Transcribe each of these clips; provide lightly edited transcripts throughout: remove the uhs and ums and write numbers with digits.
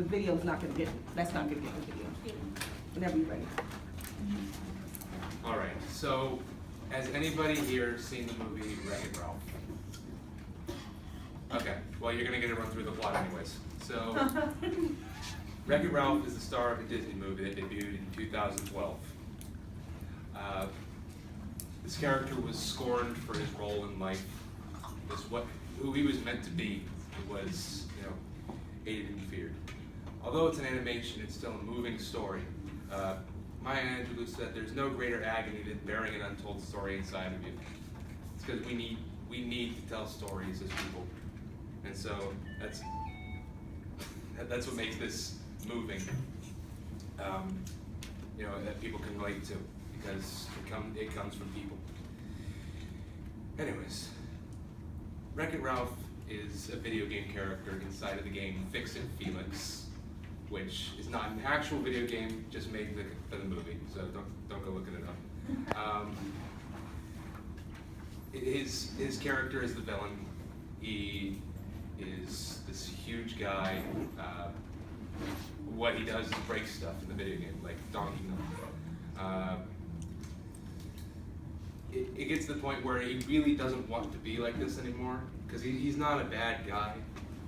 video's not gonna get, that's not gonna get the video. Whenever you're ready. All right, so has anybody here seen the movie Wreck-It Ralph? Okay, well, you're gonna get to run through the plot anyways. So, Wreck-It Ralph is the star of a Disney movie that debuted in 2012. This character was scorned for his role in life, who he was meant to be. It was, hated and feared. Although it's an animation, it's still a moving story. Maya Angelou said, "There's no greater agony than bearing an untold story inside of you." It's because we need to tell stories as people, and so that's what makes this moving. That people can relate to, because it comes from people. Anyways, Wreck-It Ralph is a video game character inside of the game Fix-It Felix, which is not an actual video game, just made for the movie, so don't go looking it up. His character is the villain. He is this huge guy. What he does is break stuff in the video game, like Donkey Kong. It gets to the point where he really doesn't want to be like this anymore, because he's not a bad guy.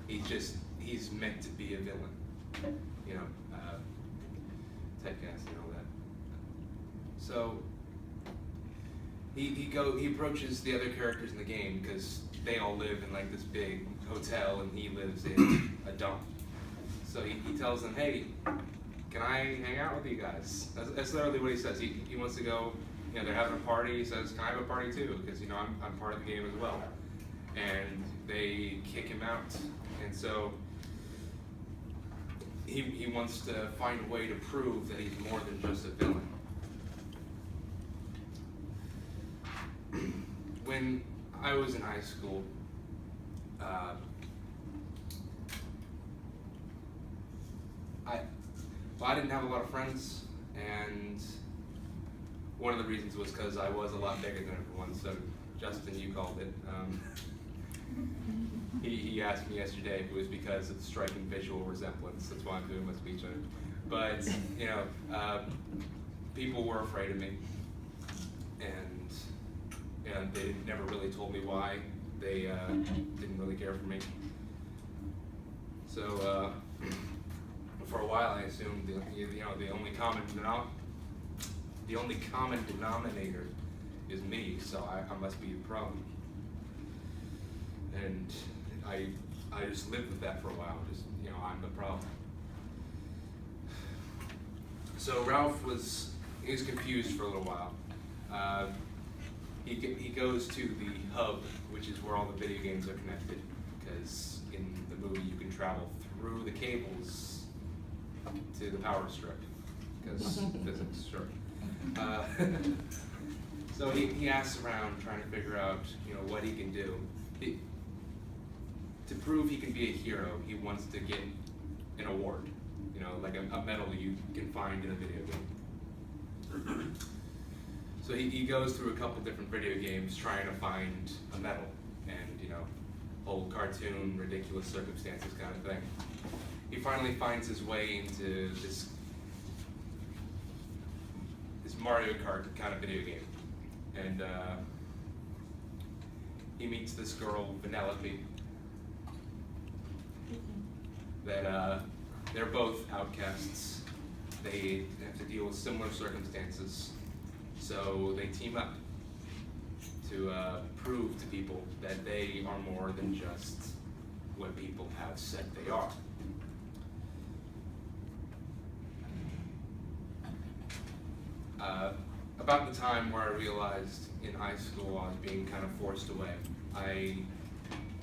He's meant to be a villain. Typecast and all that. So he approaches the other characters in the game, because they all live in like this big hotel and he lives in a dump. So he tells them, "Hey, can I hang out with you guys?" That's literally what he says. He wants to go. They're having a party. He says, "Can I have a party too? Because I'm part of the game as well." And they kick him out. And so he wants to find a way to prove that he's more than just a villain. When I was in high school, I didn't have a lot of friends, and one of the reasons was because I was a lot bigger than everyone. So Justin, you called it. He asked me yesterday if it was because of the striking visual resemblance. That's why I'm doing my speech on it. But people were afraid of me, and they never really told me why. They didn't really care for me. So for a while, I assumed the only common denominator is me. So I must be the problem. And I just lived with that for a while. I'm the problem. So Ralph was confused for a little while. He goes to the hub, which is where all the video games are connected, because in the movie you can travel through the cables to the power strip, because physics, sure. So he asks around trying to figure out what he can do. To prove he can be a hero, he wants to get an award, like a medal you can find in a video game. So he goes through a couple different video games trying to find a medal, and old cartoon, ridiculous circumstances kind of thing. He finally finds his way into this Mario Kart kind of video game, and he meets this girl, Vanellope, that they're both outcasts. They have to deal with similar circumstances, so they team up to prove to people that they are more than just what people have said they are. About the time where I realized in high school I was being kind of forced away, I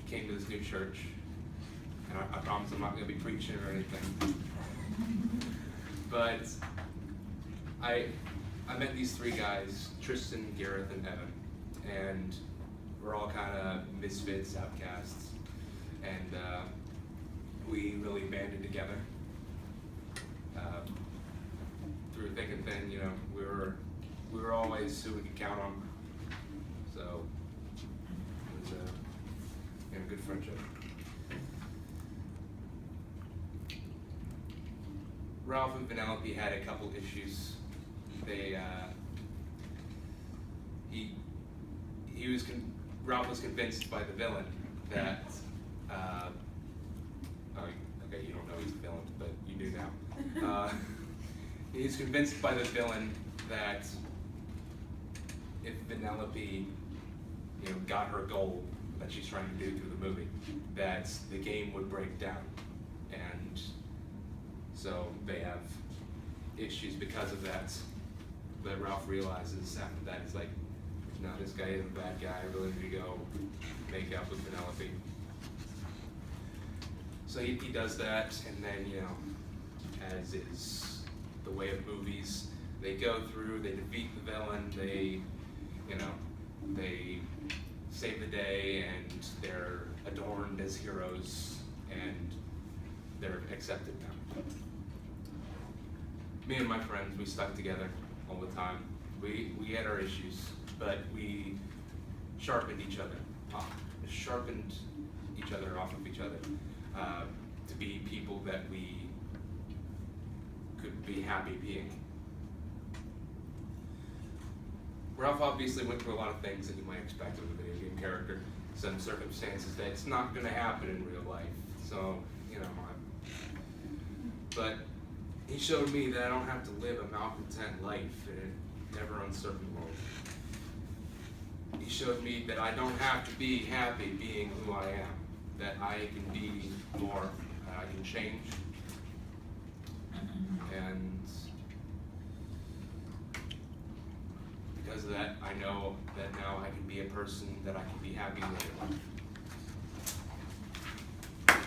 came to this new church, and I promise I'm not going to be preaching or anything, but I met these three guys, Tristan, Gareth, and Evan, and we're all kind of misfits, outcasts, and we really banded together. Through thick and thin, we were always who we could count on. So it was a good friendship. Ralph and Vanellope had a couple issues. They, Ralph was convinced by the villain that, okay, you don't know he's a villain, but you do now. He's convinced by the villain that if Vanellope, got her goal that she's trying to do through the movie, that the game would break down. And so they have issues because of that. But Ralph realizes after that, he's like, no, this guy isn't a bad guy, I really need to go make up with Vanellope. So he does that, and then, as is the way of movies, they go through, they defeat the villain, they save the day, and they're adorned as heroes, and they're accepted now. Me and my friends, we stuck together all the time. We had our issues, but we sharpened each other off of each other, to be people that we could be happy being. Ralph obviously went through a lot of things that you might expect of a video game character, some circumstances that it's not going to happen in real life. So, but he showed me that I don't have to live a malcontent life in a never uncertain world. He showed me that I don't have to be happy being who I am, that I can be more, I can change. And because of that, I know that now I can be a person that I can be happy later.